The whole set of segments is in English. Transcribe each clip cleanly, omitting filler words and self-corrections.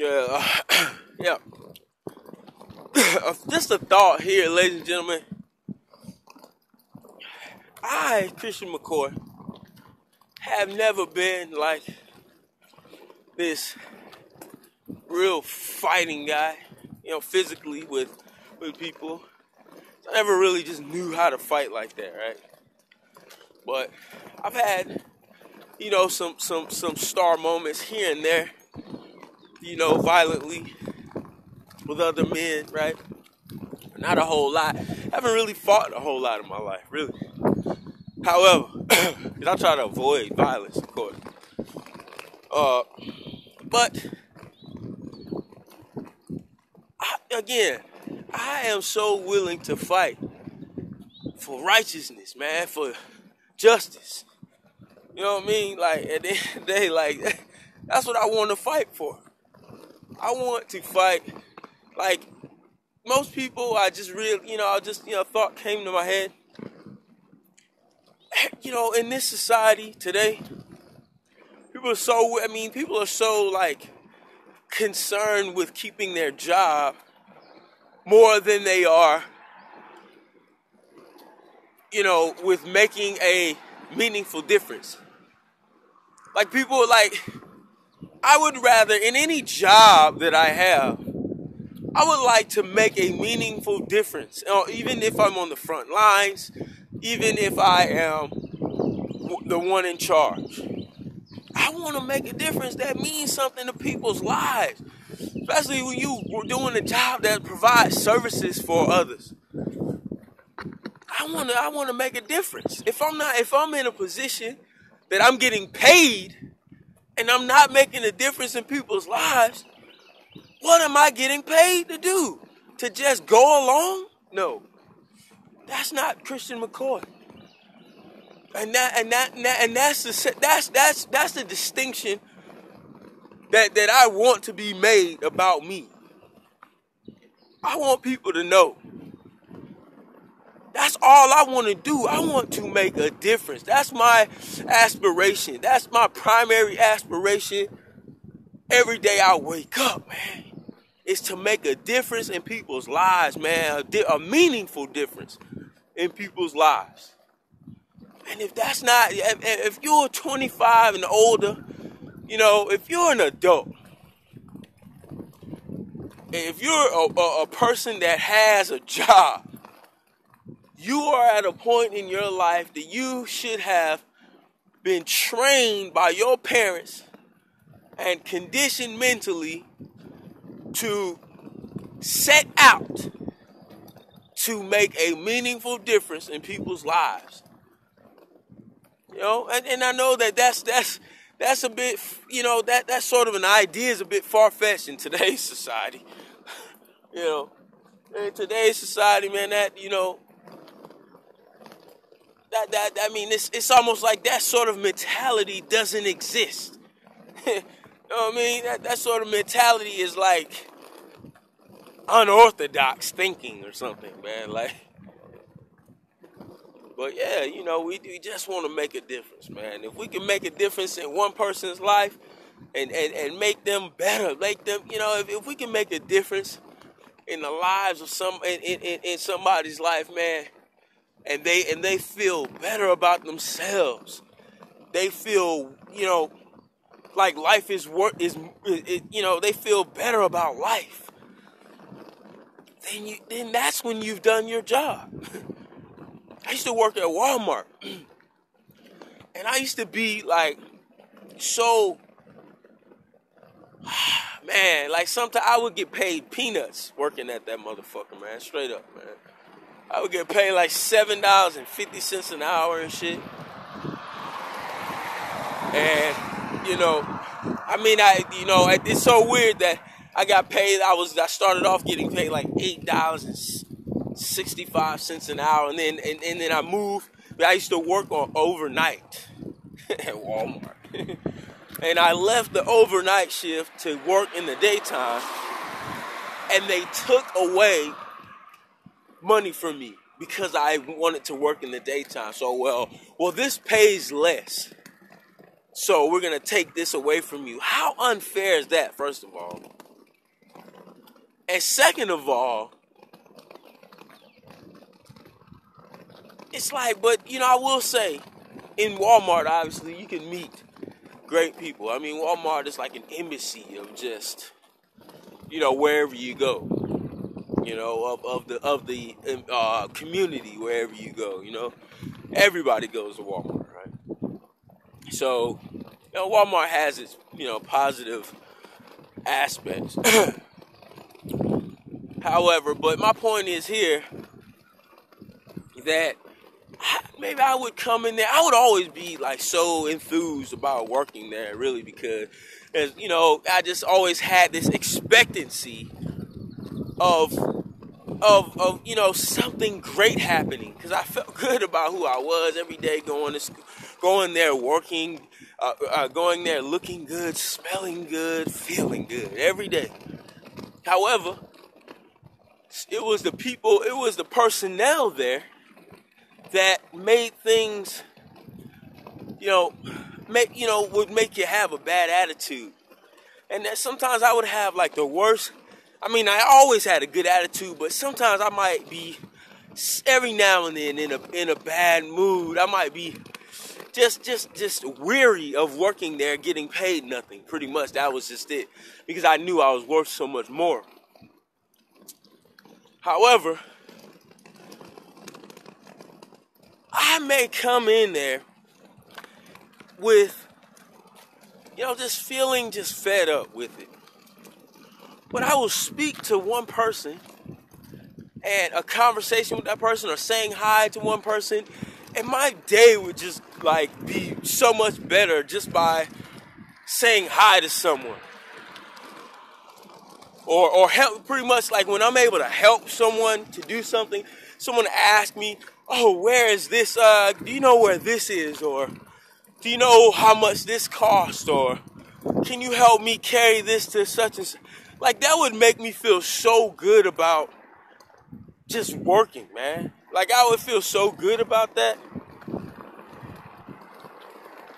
Yeah, yeah. Just a thought here, ladies and gentlemen. I, Christian McCoy, have never been like this real fighting guy, physically with people. I never really just knew how to fight like that, right? But I've had, some star moments here and there, violently with other men, right? Not a whole lot. I haven't really fought a whole lot in my life, really. However, because I try to avoid violence, of course. But I am so willing to fight for righteousness, man, for justice. You know what I mean? Like, at the end of the day, like, that's what I want to fight for. I want to fight, like, most people, thought came to my head. In this society today, people are so, like, concerned with keeping their job more than they are, with making a meaningful difference. Like, people, like, I would rather, in any job that I have, I would like to make a meaningful difference. Even if I'm on the front lines, even if I am the one in charge. I want to make a difference that means something to people's lives. Especially when you're doing a job that provides services for others. I want to make a difference. If I'm in a position that I'm getting paid and I'm not making a difference in people's lives, what am I getting paid to do? To just go along? No. That's not Christian McCoy. And that's the distinction that I want to be made about me. I want people to know. That's all I want to do. I want to make a difference. That's my aspiration. That's my primary aspiration every day I wake up, man. Is to make a difference in people's lives, man. A meaningful difference in people's lives. And if that's not, if you're 25 and older, if you're an adult, if you're a person that has a job, you are at a point in your life that you should have been trained by your parents and conditioned mentally to set out to make a meaningful difference in people's lives. And I know that's a bit, that sort of an idea is a bit far-fetched in today's society. In today's society, man, it's almost like that sort of mentality doesn't exist. You know what I mean? That sort of mentality is like unorthodox thinking or something, man. Like, but yeah, we just want to make a difference, man. If we can make a difference in one person's life and make them better, if we can make a difference in the lives of in somebody's life, man, and they feel better about themselves, they feel, like life they feel better about life. Then that's when you've done your job. I used to work at Walmart, and I used to be like, so, man, like sometimes I would get paid peanuts working at that motherfucker, man, straight up, man. I would get paid like $7.50 an hour and shit. And, it's so weird that I got paid, I started off getting paid like $8.65 an hour, and then I moved. But I used to work on overnight at Walmart. And I left the overnight shift to work in the daytime, and they took away money from me because I wanted to work in the daytime. So, well, this pays less, so we're going to take this away from you. How unfair is that, first of all? And second of all, it's like, but, I will say, in Walmart, obviously, you can meet great people. I mean, Walmart is like an embassy of just, wherever you go, of the community, wherever you go, everybody goes to Walmart, right? So, Walmart has its, positive aspects. However, but my point is here that maybe I would come in there. I would always be like so enthused about working there, really, because, I just always had this expectancy of something great happening, because I felt good about who I was every day, going to school, going there, working, going there, looking good, smelling good, feeling good every day. However, it was the people, it was the personnel there that made things, would make you have a bad attitude. And that sometimes I would have like the worst. I mean, I always had a good attitude, but sometimes I might be, every now and then, in a bad mood. I might be just weary of working there, getting paid nothing. Pretty much, that was just it, because I knew I was worth so much more. However, I may come in there with, just feeling just fed up with it. But I will speak to one person, and a conversation with that person, or saying hi to one person, and my day would just like be so much better just by saying hi to someone. Or help, pretty much like when I'm able to help someone to do something, someone asks me, oh, where is this, do you know where this is? Or do you know how much this costs? Or can you help me carry this to such and such? Like, that would make me feel so good about just working, man. Like, I would feel so good about that.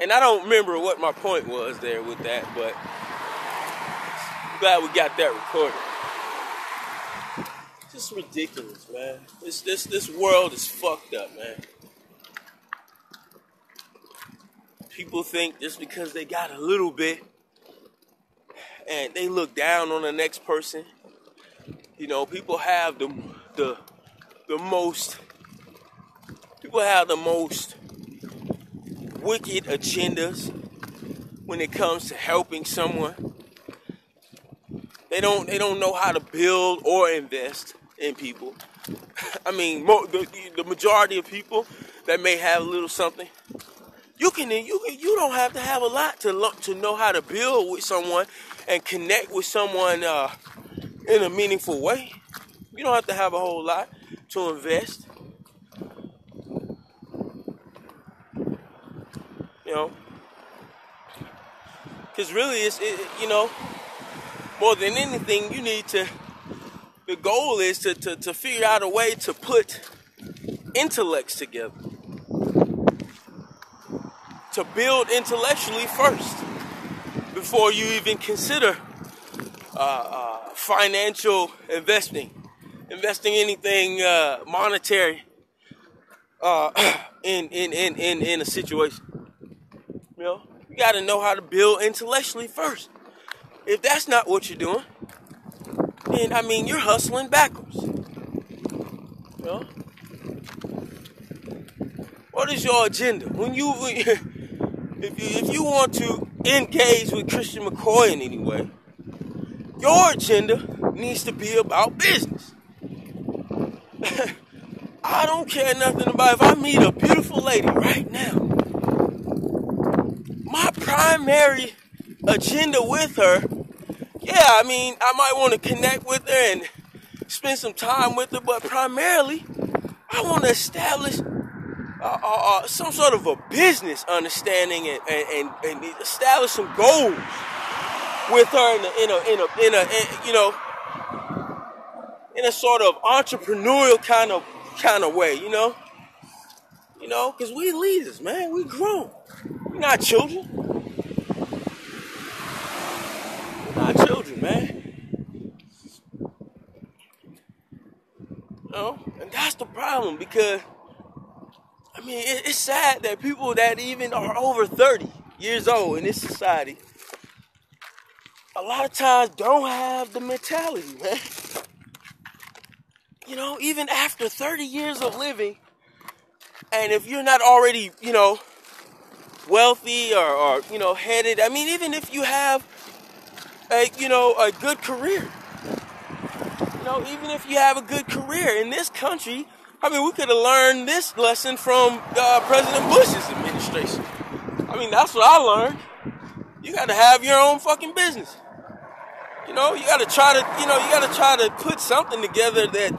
And I don't remember what my point was there with that, but I'm glad we got that recorded. Just ridiculous, man. This world is fucked up, man. People think just because they got a little bit and they look down on the next person. People have the most wicked agendas when it comes to helping someone. They don't know how to build or invest in people. I mean, the majority of people that may have a little something, you don't have to have a lot to know how to build with someone and connect with someone in a meaningful way. You don't have to have a whole lot to invest. Because really, it's more than anything, the goal is to figure out a way to put intellects together. To build intellectually first, before you even consider financial investing anything monetary in a situation. You got to know how to build intellectually first. If that's not what you're doing, then you're hustling backwards. What is your agenda? If you want to engage with Christian McCoy in any way, your agenda needs to be about business. I don't care nothing about if I meet a beautiful lady right now. My primary agenda with her, I might want to connect with her and spend some time with her, but primarily, I want to establish some sort of a business understanding and establish some goals with her in a sort of entrepreneurial kind of way, because we leaders, man, we grown, we're not children, man. the problem, because I mean, it's sad that people that even are over 30 years old in this society, a lot of times don't have the mentality, man. You know, even after 30 years of living, and if you're not already, wealthy or headed, I mean, even if you have a good career, even if you have a good career in this country, I mean, we could have learned this lesson from President Bush's administration. I mean, that's what I learned. You got to have your own fucking business. You got to try to put something together that,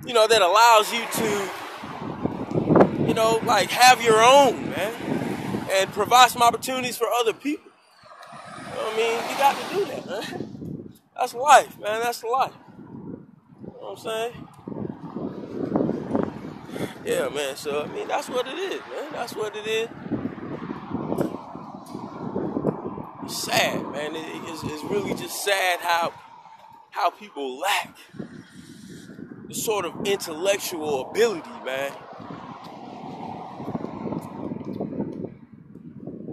that allows you to, like have your own, man, and provide some opportunities for other people. You know what I mean? You got to do that, man. That's life, man. That's life. You know what I'm saying? Yeah, man. So, I mean, that's what it is, man. That's what it is. It's sad, man. It's really just sad how people lack the sort of intellectual ability, man,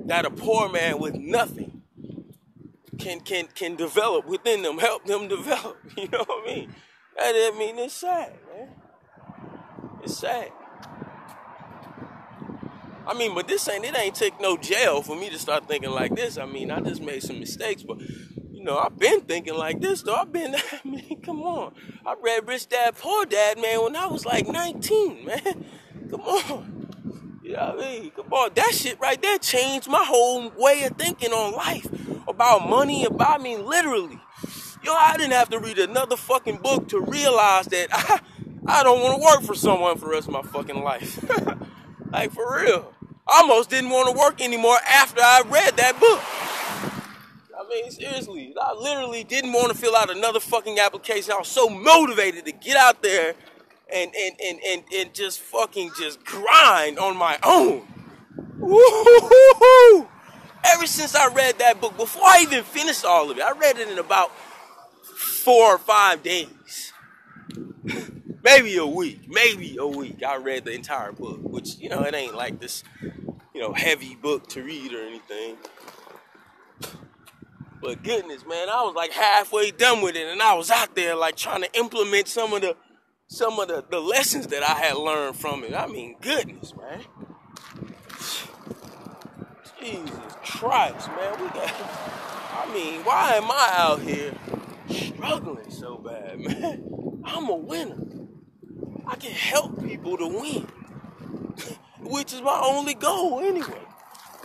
that a poor man with nothing can develop within them, help them develop. You know what I mean? I mean, it's sad, man. It's sad. I mean, but it ain't take no jail for me to start thinking like this. I mean, I just made some mistakes, but I've been thinking like this, though. I mean, come on. I read Rich Dad, Poor Dad, man, when I was like 19, man. Come on. You know what I mean? Come on. That shit right there changed my whole way of thinking on life. About money, literally. I didn't have to read another fucking book to realize that I don't want to work for someone for the rest of my fucking life. Like, for real. I almost didn't want to work anymore after I read that book. I mean, seriously. I literally didn't want to fill out another fucking application. I was so motivated to get out there and just fucking just grind on my own. Woo-hoo-hoo-hoo. Ever since I read that book, before I even finished all of it, I read it in about 4 or 5 days. Maybe a week. I read the entire book, which, it ain't like this, heavy book to read or anything. But goodness, man, I was like halfway done with it, and I was out there like trying to implement some of the lessons that I had learned from it. I mean, goodness, man. Jesus Christ, man. Why am I out here struggling so bad, man? I'm a winner. I can help people to win, which is my only goal anyway.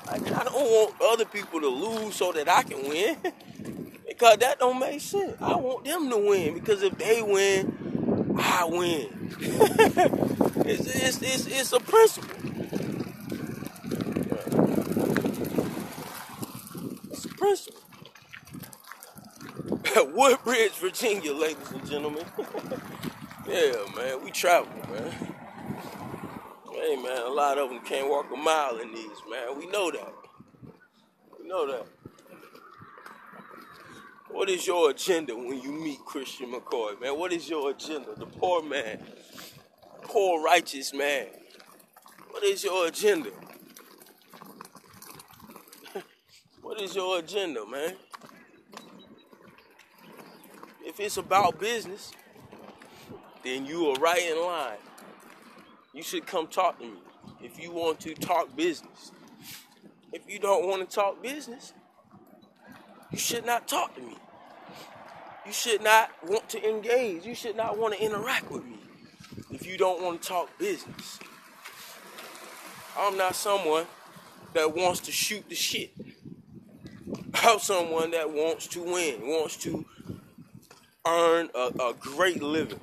Like, I don't want other people to lose so that I can win, because that don't make sense. I want them to win, because if they win, I win. It's a principle. It's a principle. Woodbridge, Virginia, ladies and gentlemen. Yeah, man, we travel, man. Hey, man, a lot of them can't walk a mile in these, man. We know that. What is your agenda when you meet Christian McCoy, man? What is your agenda? The poor man, poor righteous man. What is your agenda? What is your agenda, man? If it's about business, then you are right in line. You should come talk to me if you want to talk business. If you don't want to talk business, you should not talk to me. You should not want to engage. You should not want to interact with me if you don't want to talk business. I'm not someone that wants to shoot the shit. I'm someone that wants to win, wants to earn a great living.